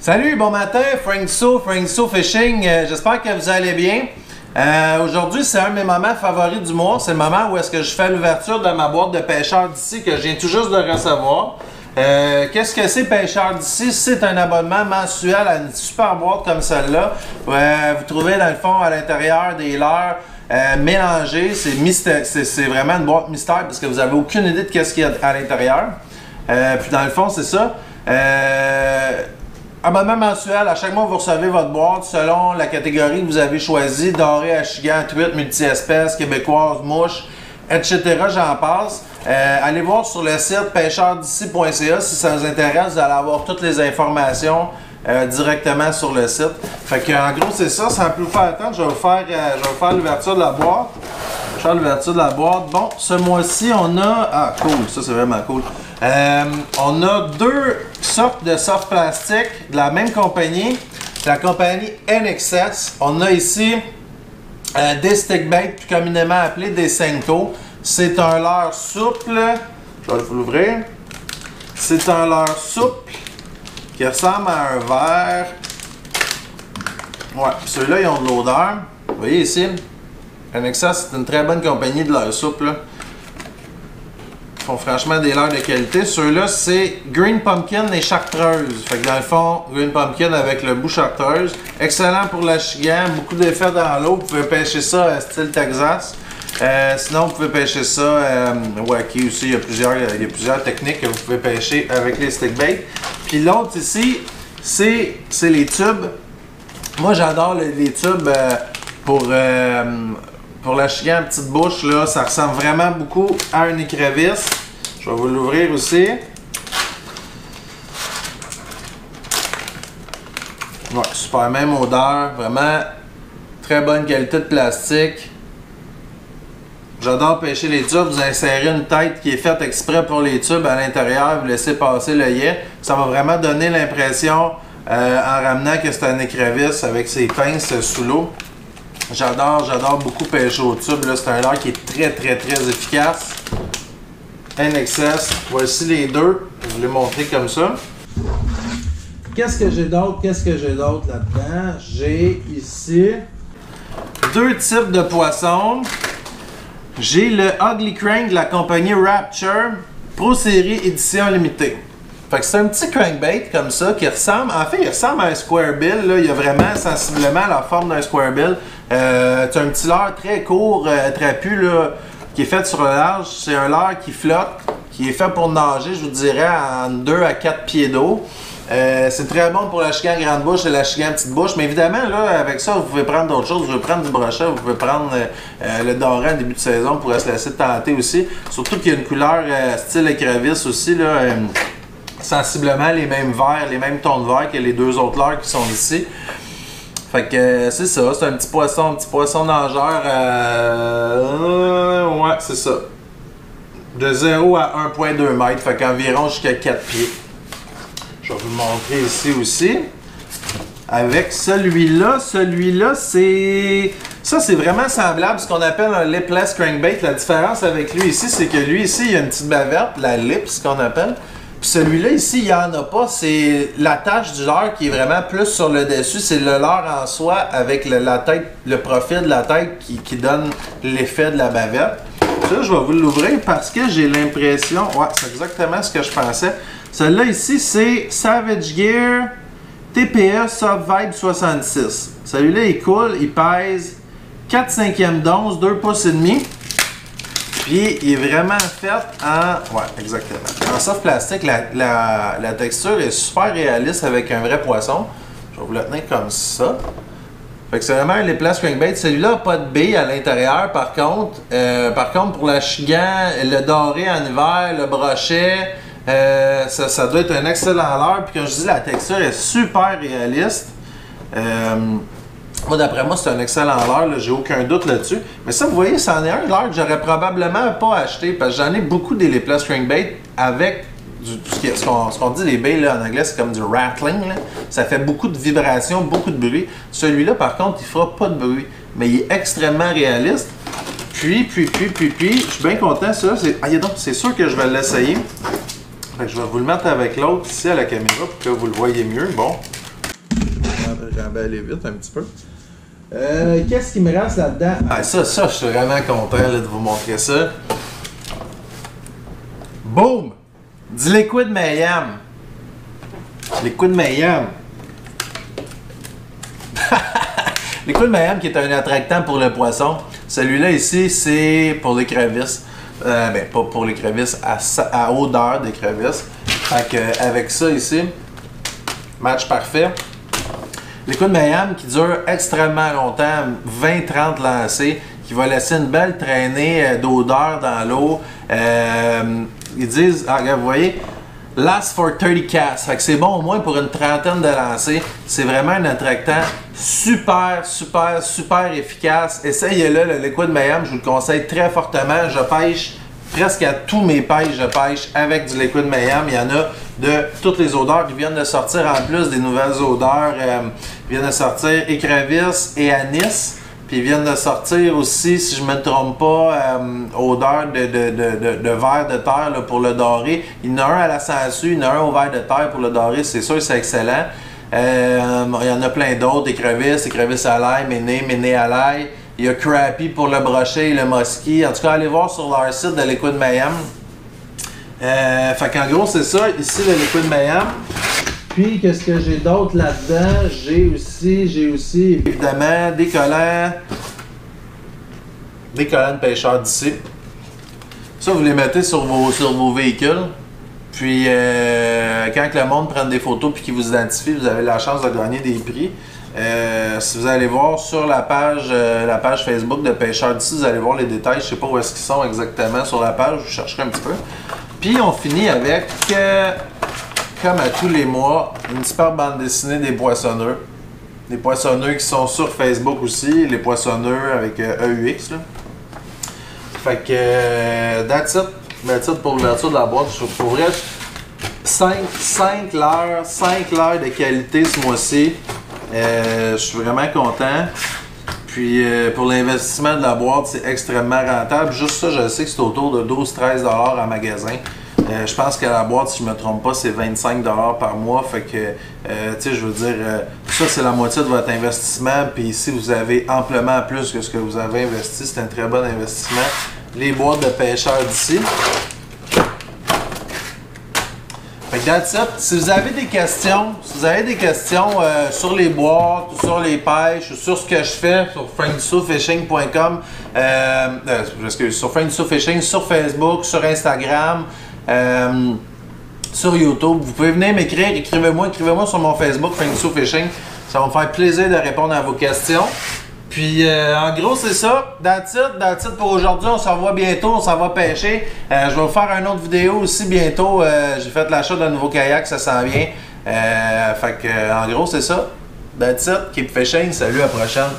Salut, bon matin, Frank So Fishing, j'espère que vous allez bien. Aujourd'hui, c'est un de mes moments favoris du mois, c'est le moment où est-ce que je fais l'ouverture de ma boîte de pêcheurs d'ici que je viens tout juste de recevoir. Qu'est-ce que c'est pêcheurs d'ici? C'est un abonnement mensuel à une super boîte comme celle-là. Vous trouvez dans le fond à l'intérieur des leurres mélangés, c'est vraiment une boîte mystère parce que vous n'avez aucune idée de qu'est-ce qu'il y a à l'intérieur. Puis dans le fond, c'est ça. Abonnement mensuel, à chaque mois vous recevez votre boîte selon la catégorie que vous avez choisie, doré, achigan, truite, multi-espèces, québécoise, mouche, etc. J'en passe. Allez voir sur le site pêcheurdici.ca si ça vous intéresse, vous allez avoir toutes les informations directement sur le site. Fait que en gros c'est ça, sans plus vous faire attendre, je vais vous faire l'ouverture de la boîte. Je vais faire l'ouverture de la boîte. Bon, ce mois-ci on a... Ah cool, ça c'est vraiment cool. On a deux sortes de soft plastique de la même compagnie, la compagnie NXS. On a ici des stick bait, plus communément appelés des Senko. C'est un leurre souple. Je vais vous l'ouvrir. C'est un leurre souple qui ressemble à un verre. Ouais, ceux-là ils ont de l'odeur. Vous voyez ici, NXS c'est une très bonne compagnie de leurre souple. Là. Ils font franchement des leurres de qualité. Ceux-là, c'est Green Pumpkin et Chartreuse. Fait que dans le fond, Green Pumpkin avec le bout Chartreuse. Excellent pour l'achigan, beaucoup d'effets dans l'eau. Vous pouvez pêcher ça style Texas. Sinon, vous pouvez pêcher ça wacky aussi. Il y a plusieurs techniques que vous pouvez pêcher avec les stick bait. Puis l'autre ici, c'est les tubes. Moi, j'adore les tubes pour l'achigan à petite bouche, là, ça ressemble vraiment beaucoup à une écrevisse. Je vais vous l'ouvrir aussi. Ouais, super, même odeur, vraiment très bonne qualité de plastique. J'adore pêcher les tubes. Vous insérez une tête qui est faite exprès pour les tubes à l'intérieur, vous laissez passer l'œillet. Ça va vraiment donner l'impression, en ramenant que c'est un écrevisse avec ses pinces sous l'eau. J'adore beaucoup pêcher au tube. C'est un leurre qui est très efficace. NXS. Voici les deux. Je vais vous les montrer comme ça. Qu'est-ce que j'ai d'autre là-dedans? J'ai ici deux types de poissons. J'ai le Ugly Crank de la compagnie Rapture Pro Série Édition Limitée. Fait que c'est un petit crankbait comme ça qui ressemble, en fait il ressemble à un square bill, là. Il a vraiment sensiblement la forme d'un square bill. C'est un petit leurre très court, trapu, là, qui est fait sur le large. C'est un leurre qui flotte, qui est fait pour nager, je vous dirais, en 2 à 4 pieds d'eau. C'est très bon pour l'achigan grande bouche et l'achigan petite bouche. Mais évidemment, là, avec ça, vous pouvez prendre d'autres choses. Vous pouvez prendre du brochet, vous pouvez prendre le doré en début de saison pour se laisser tenter aussi. Surtout qu'il y a une couleur style écrevisse aussi, là. Sensiblement les mêmes verts, les mêmes tons de vert que les deux autres leurres qui sont ici. Fait que c'est ça, c'est un petit poisson nageur. Ouais, c'est ça. De 0 à 1,2 mètres, fait qu'environ jusqu'à 4 pieds. Je vais vous le montrer ici aussi. Avec celui-là, c'est... Ça, c'est vraiment semblable à ce qu'on appelle un lipless crankbait. La différence avec lui ici, c'est que lui ici, il y a une petite bavette, la lip, ce qu'on appelle. Puis celui-là ici, il n'y en a pas. C'est l'attache du leurre qui est vraiment plus sur le dessus. C'est le leurre en soi avec la tête, le profil de la tête qui donne l'effet de la bavette. Ça, je vais vous l'ouvrir parce que j'ai l'impression... Ouais, c'est exactement ce que je pensais. Celui-là ici, c'est Savage Gear TPE Soft Vibe 66. Celui-là est cool. Il pèse 4/5 d'once, 2 pouces et demi. Puis, il est vraiment fait en... Ouais, exactement. En soft plastique, la texture est super réaliste avec un vrai poisson. Je vais vous le tenir comme ça. Fait que c'est vraiment un lipless crankbait. Celui-là n'a pas de baie à l'intérieur, par contre. Pour l'achigan, le doré en hiver, le brochet, ça doit être un excellent leurre. Puis, comme je dis, la texture est super réaliste. Moi, d'après moi, c'est un excellent leurre, j'ai aucun doute là-dessus. Mais ça, vous voyez, c'en est un leurre que j'aurais probablement pas acheté parce que j'en ai beaucoup des lipless crankbait avec ce qu'on dit les baies là, en anglais, c'est comme du rattling. Là. Ça fait beaucoup de vibrations, beaucoup de bruit. Celui-là, par contre, il fera pas de bruit. Mais il est extrêmement réaliste. Puis, je suis bien content, ça. C'est sûr que je vais l'essayer. Je vais vous le mettre avec l'autre ici à la caméra pour que vous le voyez mieux. Bon, J'ai emballé vite un petit peu. Qu'est-ce qui me reste là-dedans? Ah, ça, je suis vraiment content là, de vous montrer ça. Boom! Du Liquid Mayhem. Liquid Mayhem. Liquid Mayhem qui est un attractant pour le poisson. Celui-là ici, c'est pour l'écrevisse. Pas pour l'écrevisse, à odeur d'écrevisse. Fait que avec ça ici, match parfait. Liquid Mayhem qui dure extrêmement longtemps, 20-30 lancés, qui va laisser une belle traînée d'odeur dans l'eau. Ils disent, vous voyez, last for 30 casts. Fait que c'est bon au moins pour une trentaine de lancers. C'est vraiment un attractant super efficace. Essayez-le, le Liquid Mayhem, je vous le conseille très fortement. Je pêche presque à tous mes pêches, je pêche avec du Liquid Mayhem. Il y en a de toutes les odeurs. Ils viennent de sortir en plus des nouvelles odeurs. Ils viennent de sortir écrevisse et anis. Puis ils viennent de sortir aussi, si je ne me trompe pas, odeur de verre de terre là, pour le doré. Il y en a un à la sangsue, il y en a un au verre de terre pour le doré. C'est sûr, c'est excellent. Il y en a plein d'autres, écrevisses à l'ail, méné à l'ail. Il y a Crappy pour le brochet et le musky. En tout cas, allez voir sur leur site de Liquid Mayhem. Fait qu'en gros, c'est ça. Ici, le Liquid Mayhem. Puis, qu'est-ce que j'ai d'autre là-dedans? J'ai aussi, évidemment, des collants de pêcheurs d'ici. Ça, vous les mettez sur vos véhicules. Puis, quand le monde prend des photos et qu'il vous identifie, vous avez la chance de gagner des prix. Si vous allez voir sur la page Facebook de Pêcheurs d'ici, vous allez voir les détails. Je ne sais pas où est-ce qu'ils sont exactement sur la page. Je chercherai un petit peu. Puis, on finit avec... comme à tous les mois, une super bande dessinée des poissonneux. Des poissonneux qui sont sur Facebook aussi, les poissonneux avec EUX. Là. Fait que, that's it pour l'ouverture de la boîte. Je pourrais 5 leurres de qualité ce mois-ci. Je suis vraiment content. Puis pour l'investissement de la boîte, c'est extrêmement rentable. Juste ça, je sais que c'est autour de 12-13$ en magasin. Je pense que la boîte, si je ne me trompe pas, c'est 25$ par mois. Fait que, tu sais, je veux dire, ça, c'est la moitié de votre investissement. Puis ici, vous avez amplement plus que ce que vous avez investi. C'est un très bon investissement. Les boîtes de pêcheurs d'ici. Fait que that's it. Si vous avez des questions, sur les boîtes, ou sur les pêches, ou sur ce que je fais sur frankdussaultfishing.com, sur Frank Dussault Fishing, sur Facebook, sur Instagram, sur YouTube, vous pouvez venir m'écrire, écrivez-moi sur mon Facebook, Frank Dussault Fishing. Ça va me faire plaisir de répondre à vos questions. Puis, en gros, c'est ça. That's it pour aujourd'hui. On se revoit bientôt. On s'en va pêcher. Je vais vous faire une autre vidéo aussi bientôt. J'ai fait l'achat d'un nouveau kayak. Ça s'en vient. Fait que, en gros, c'est ça. That's it. Keep fishing. Salut, à la prochaine.